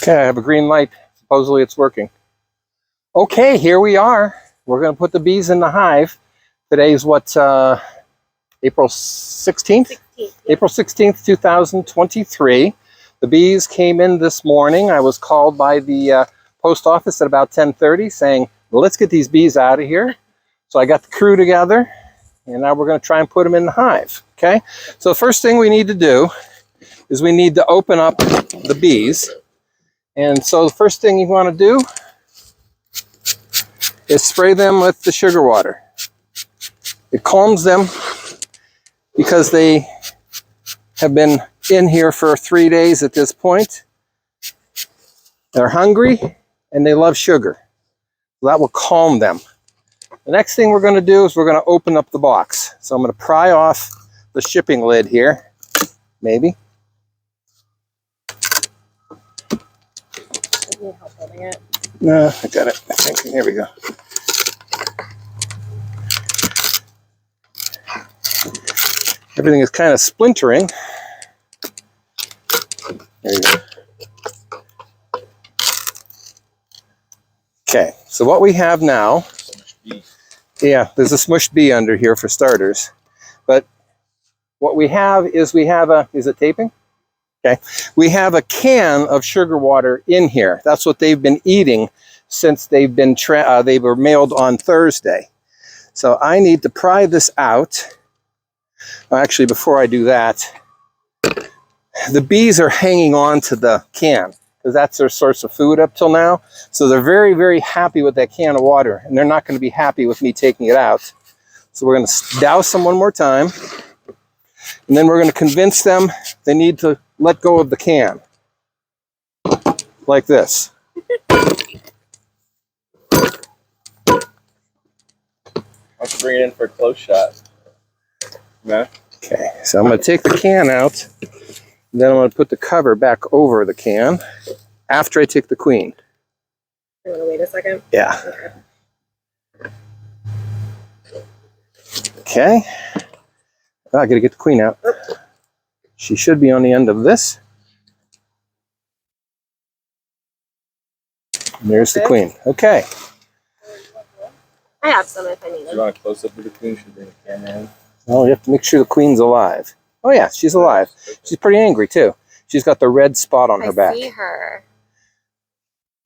Okay, I have a green light. Supposedly it's working. Okay, here we are. We're going to put the bees in the hive. Today's what, April 16th? April 16th, 2023. The bees came in this morning. I was called by the post office at about 10:30 saying, well, let's get these bees out of here. So I got the crew together, and now we're going to try and put them in the hive. Okay, so the first thing we need to do is we need to open up the bees. And so the first thing you want to do is spray them with the sugar water. It calms them because they have been in here for 3 days at this point. They're hungry and they love sugar. That will calm them. The next thing we're going to do is we're going to open up the box. So I'm going to pry off the shipping lid here, maybe. Need help holding it? No, I got it. I think. Here we go. Everything is kind of splintering. There you go. Okay, so what we have now, yeah, there's a smushed bee under here for starters. But what we have is is it taping? Okay, we have a can of sugar water in here. That's what they've been eating since they were mailed on Thursday. So I need to pry this out. Actually, before I do that, the bees are hanging on to the can because that's their source of food up till now. So they're very, very happy with that can of water, and they're not going to be happy with me taking it out. So we're going to douse them one more time, and then we're going to convince them they need to let go of the can. Like this. Why don't you bring it in for a close shot? Yeah. Okay, so I'm going to take the can out, and then I'm going to put the cover back over the can after I take the queen. You want to wait a second? Yeah. Okay. Oh, I got to get the queen out. She should be on the end of this. And there's the queen. Okay. I have some if I need Do them. you want a close up of the queen? Should bring the camera in. Well, you have to make sure the queen's alive. Oh yeah, she's alive. She's pretty angry too. She's got the red spot on her back. I see her.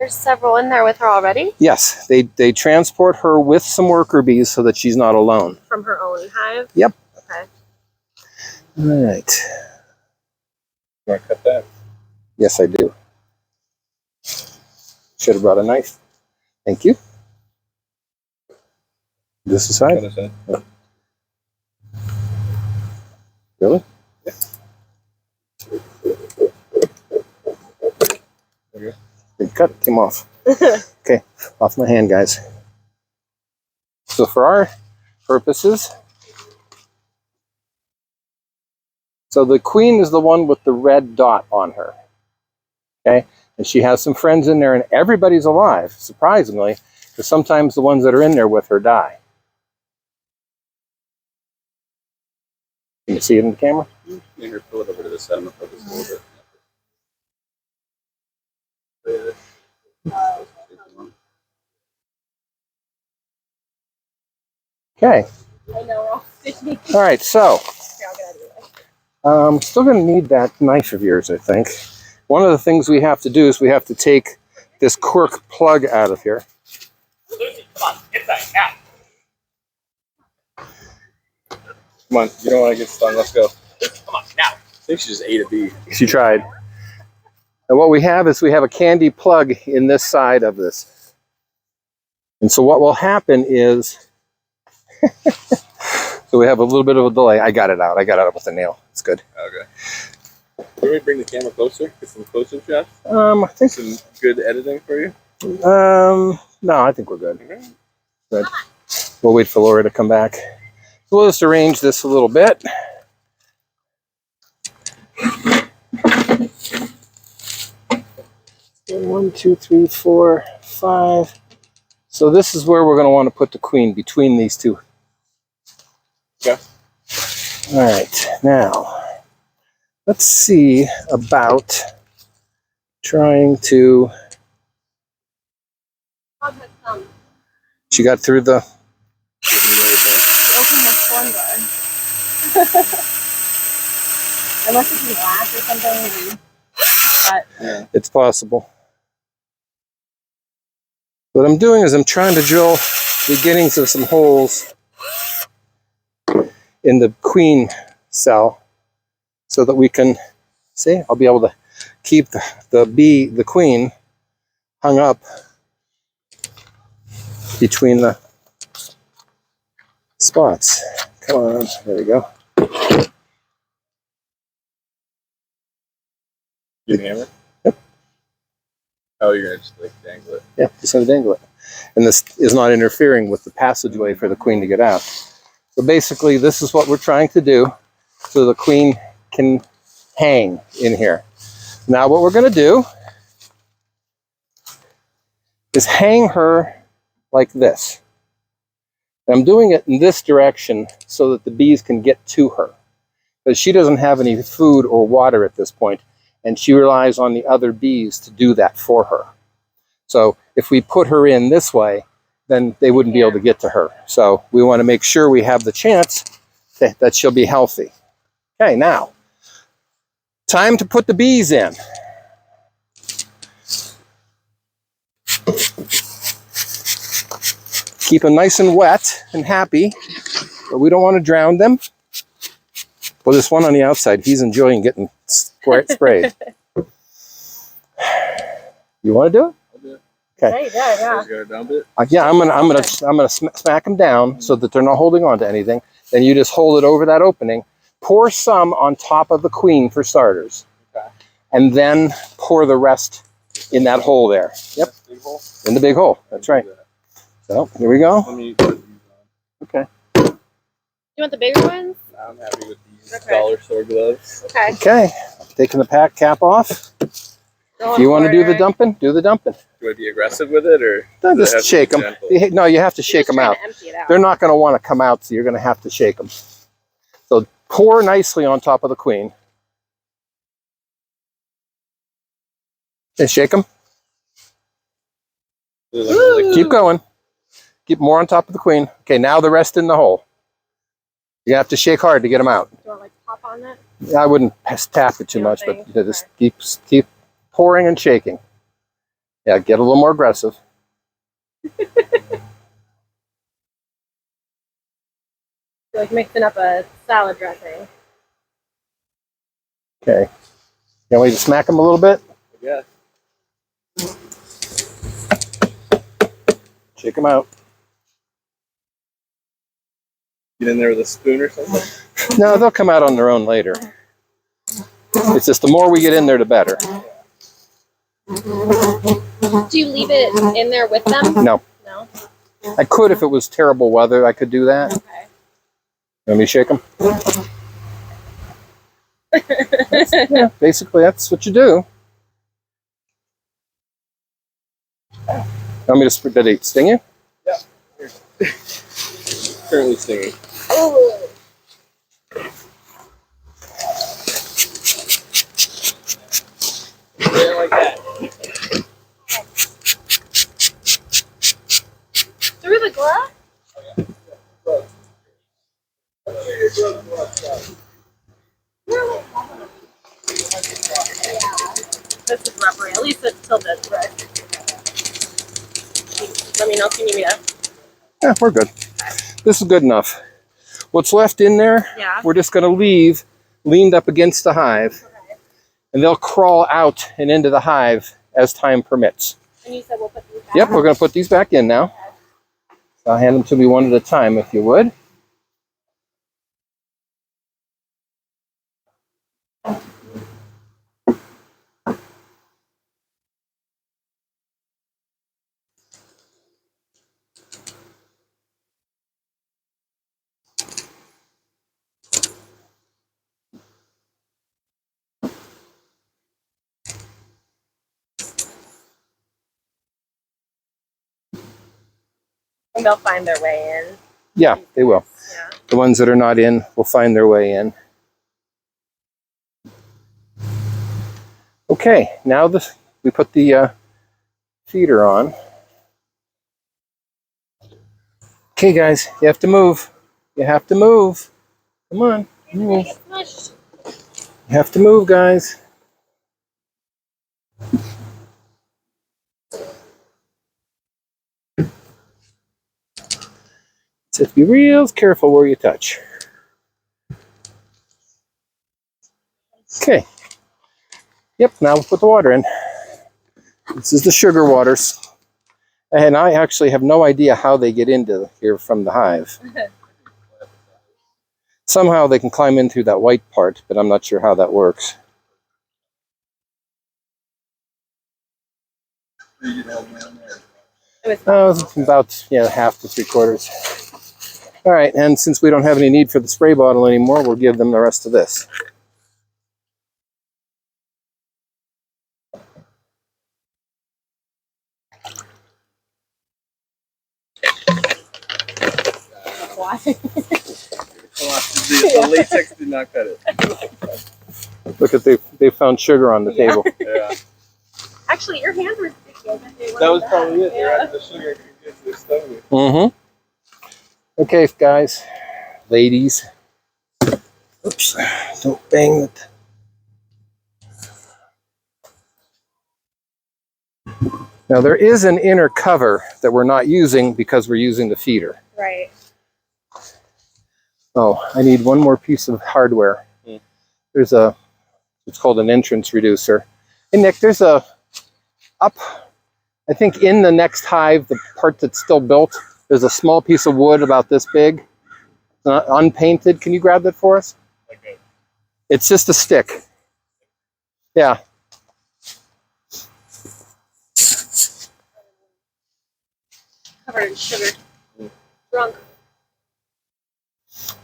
There's several in there with her already? Yes, they transport her with some worker bees so that she's not alone. From her own hive? Yep. Okay. All right. You want to cut that? Yes, I do. Should have brought a knife. Thank you. This aside? Cut this in. Really? Yeah. There you go. Big cut came off. Okay, off my hand, guys. So for our purposes, so the queen is the one with the red dot on her. Okay, and she has some friends in there, and everybody's alive, surprisingly, because sometimes the ones that are in there with her die. Can you see it in the camera? Here, pull it over to the side. I'm going to put this a little bit. Okay. I know. All right, so Here, I'll get out of your way. still going to need that knife of yours, I think. One of the things we have to do is we have to take this cork plug out of here. Lucy, come on, get that out. Come on, you don't want to get stung. Let's go. Come on, now. I think she just ate a bee. She tried. And what we have is we have a candy plug in this side of this. And so what will happen is, so we have a little bit of a delay. I got it out. I got it out with a nail. It's good. Okay. Can we bring the camera closer? Get some close-up shots? I think, Some good editing for you? no, I think we're good. Good. We'll wait for Laura to come back. So we'll just arrange this a little bit. One, two, three, four, five. So this is where we're going to want to put the queen, between these two. Okay. All right, now let's see about trying to. Dog has some. She got through the. She opened the storm door. Unless it's glass or something. But It's possible. What I'm doing is I'm trying to drill beginnings of some holes in the queen cell so that we can see. I'll be able to keep the queen hung up between the spots. Come on, there we go. You can hammer? Yep. Oh, you're gonna just like dangle it. Yeah, just gonna dangle it. And this is not interfering with the passageway for the queen to get out. So basically, this is what we're trying to do so the queen can hang in here. Now what we're gonna do is hang her like this. And I'm doing it in this direction so that the bees can get to her. Because she doesn't have any food or water at this point, and she relies on the other bees to do that for her. So if we put her in this way, then they wouldn't be able to get to her. So we want to make sure we have the chance that she'll be healthy. Okay, now, time to put the bees in. Keep them nice and wet and happy, but we don't want to drown them. Well, this one on the outside, he's enjoying getting sprayed. You want to do it? I'll do it. Okay. yeah. Just gotta dump it. Yeah, I'm gonna smack them down so that they're not holding on to anything. Then you just hold it over that opening. Pour some on top of the queen for starters, Okay. and then pour the rest in that hole there. Yep, Big hole? in the big hole. That's right. So here we go. Let me put these on. Okay. You want the bigger ones? I'm happy with these Okay. dollar store gloves. Okay. Okay. Taking the pack cap off. If you want to do the dumping, do the dumping. Do I be aggressive with it or Then does it have just to be shake them. gentle? No, you have to shake them out. Empty it out. They're not going to want to come out, so you're going to have to shake them. So pour nicely on top of the queen. And shake them. Keep going. Keep more on top of the queen. Okay, now the rest in the hole. You have to shake hard to get them out. Do you want like pop on it? I wouldn't tap it too You don't much, think? but just keep pouring and shaking. Yeah, get a little more aggressive. Like mixing up a salad dressing. Okay. Can we just smack them a little bit? Yeah. Shake them out. Get in there with a spoon or something. No, they'll come out on their own later. It's just the more we get in there, the better. Do you leave it in there with them? No. No? I could if it was terrible weather. I could do that. Okay. Let me shake them. Yeah, basically, that's what you do. Want me to did it sting you? Currently stinging. Oh. Yeah, like that. Through the glass? This is rubbery. At least it's till this red. Let me know if you need me to. Yeah, we're good. This is good enough. What's left in there, Yeah. we're just going to leave leaned up against the hive, and they'll crawl out and into the hive as time permits. And you said we'll put these back? Yep, we're going to put these back in now. So I'll hand them to me one at a time, if you would. And they'll find their way in. Yeah, they will. Yeah. The ones that are not in will find their way in. Okay, now the we put the feeder on. Okay, guys, you have to move. You have to move. Come on, move. You have to move, guys. Just be real careful where you touch. Okay. Yep, now we'll put the water in. This is the sugar waters. And I actually have no idea how they get into here from the hive. Somehow they can climb in through that white part, but I'm not sure how that works. It's about half to 3/4. All right, and since we don't have any need for the spray bottle anymore, we'll give them the rest of this. Why? The latex did not cut it. Look at they found sugar on the table. Yeah. Actually, your hands were sticky. I bet they That was wanted probably it. They Yeah. added the sugar to get to the stomach. Mm-hmm. Okay, guys, ladies. Oops! Don't bang it. Now there is an inner cover that we're not using because we're using the feeder. Right. Oh, I need one more piece of hardware. There's it's called an entrance reducer. Hey Nick, there's a up, I think in the next hive, the part that's still built, there's a small piece of wood about this big, unpainted. Can you grab that for us? Okay. It's just a stick. Yeah. Covered in sugar. Drunk.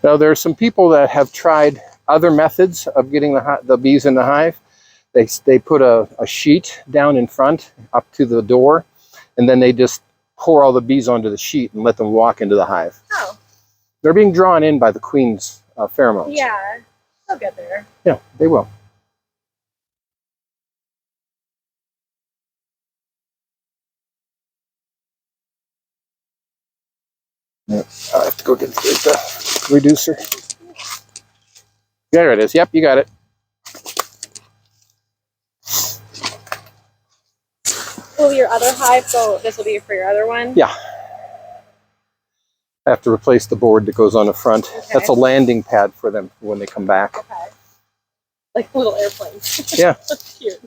Now there are some people that have tried other methods of getting the bees in the hive. They put a sheet down in front up to the door, and then they just pour all the bees onto the sheet and let them walk into the hive. Oh. They're being drawn in by the queen's pheromones. Yeah. They'll get there. Yeah, they will. Yeah, I have to go get the reducer. There it is. Yep, you got it. Will your other hive go? This will be for your other one? Yeah. I have to replace the board that goes on the front. Okay. That's a landing pad for them when they come back. Okay. Like little airplanes. Yeah. That's cute.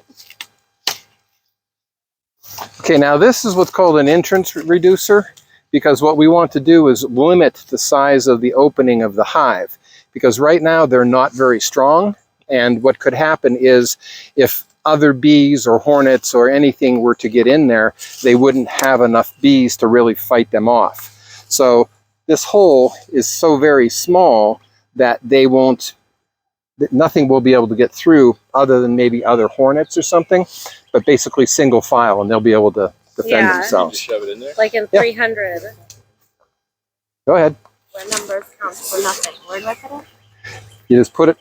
Okay, now this is what's called an entrance reducer, because what we want to do is limit the size of the opening of the hive, because right now they're not very strong, and what could happen is if other bees or hornets or anything were to get in there, they wouldn't have enough bees to really fight them off. So this hole is so very small that nothing will be able to get through other than maybe other hornets or something, but basically single file, and they'll be able to defend Yeah. themselves. Just shove it in there. Like in Yeah. 300, Go ahead. where numbers count for nothing. Where do I put it? You just put it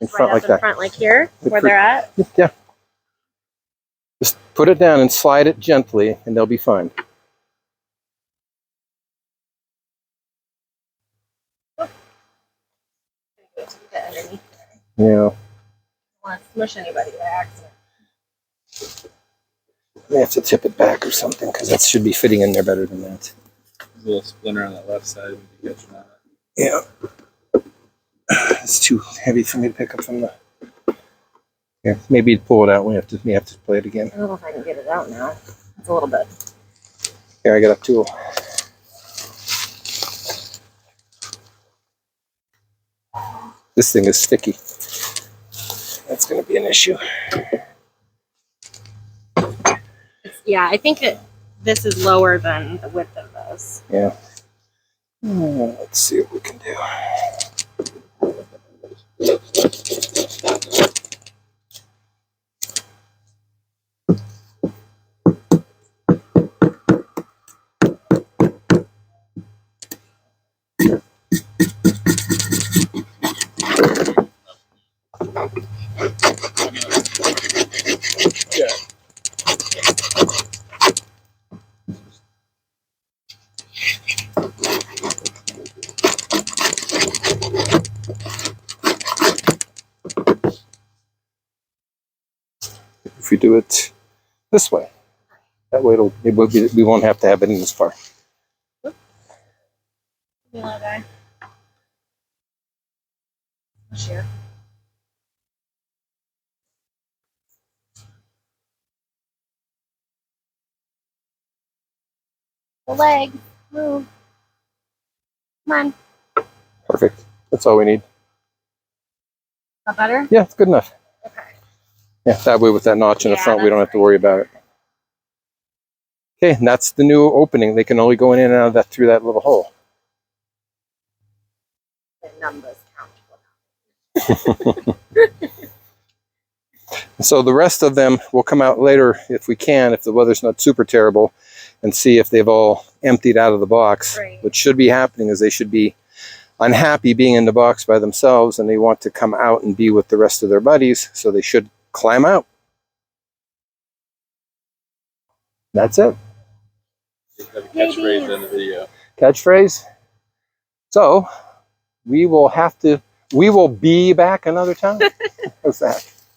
in front Right like up in that. front, like here, Good where for- they're at. Yeah. Just put it down and slide it gently, and they'll be fine. Underneath. Yeah. Don't want to smush anybody by accident. May have to tip it back or something, because that should be fitting in there better than that. There's a little splinter on that left side. We can catch that. Yeah. It's too heavy for me to pick up from the. Yeah, maybe you'd pull it out. We have to play it again. I don't know if I can get it out now. It's a little bit. Here, I got a tool. This thing is sticky. That's going to be an issue. Yeah, I think this is lower than the width of this. Yeah. Let's see what we can do. we do it this way. That way we won't have to have it in this far. Little guy. Sure. The leg. Move. Come on. Perfect. That's all we need. Not better? Yeah, it's good enough. Okay. Yeah, that way with that notch in the Yeah, front, we don't that's have to worry about it. Okay, and that's the new opening. They can only go in and out of that through that little hole. The numbers count. So the rest of them will come out later if we can, if the weather's not super terrible, and see if they've all emptied out of the box. Right. What should be happening is they should be unhappy being in the box by themselves, and they want to come out and be with the rest of their buddies, so they should climb out. That's it. Have a catchphrase in the video. Catchphrase. So we will be back another time. How's that?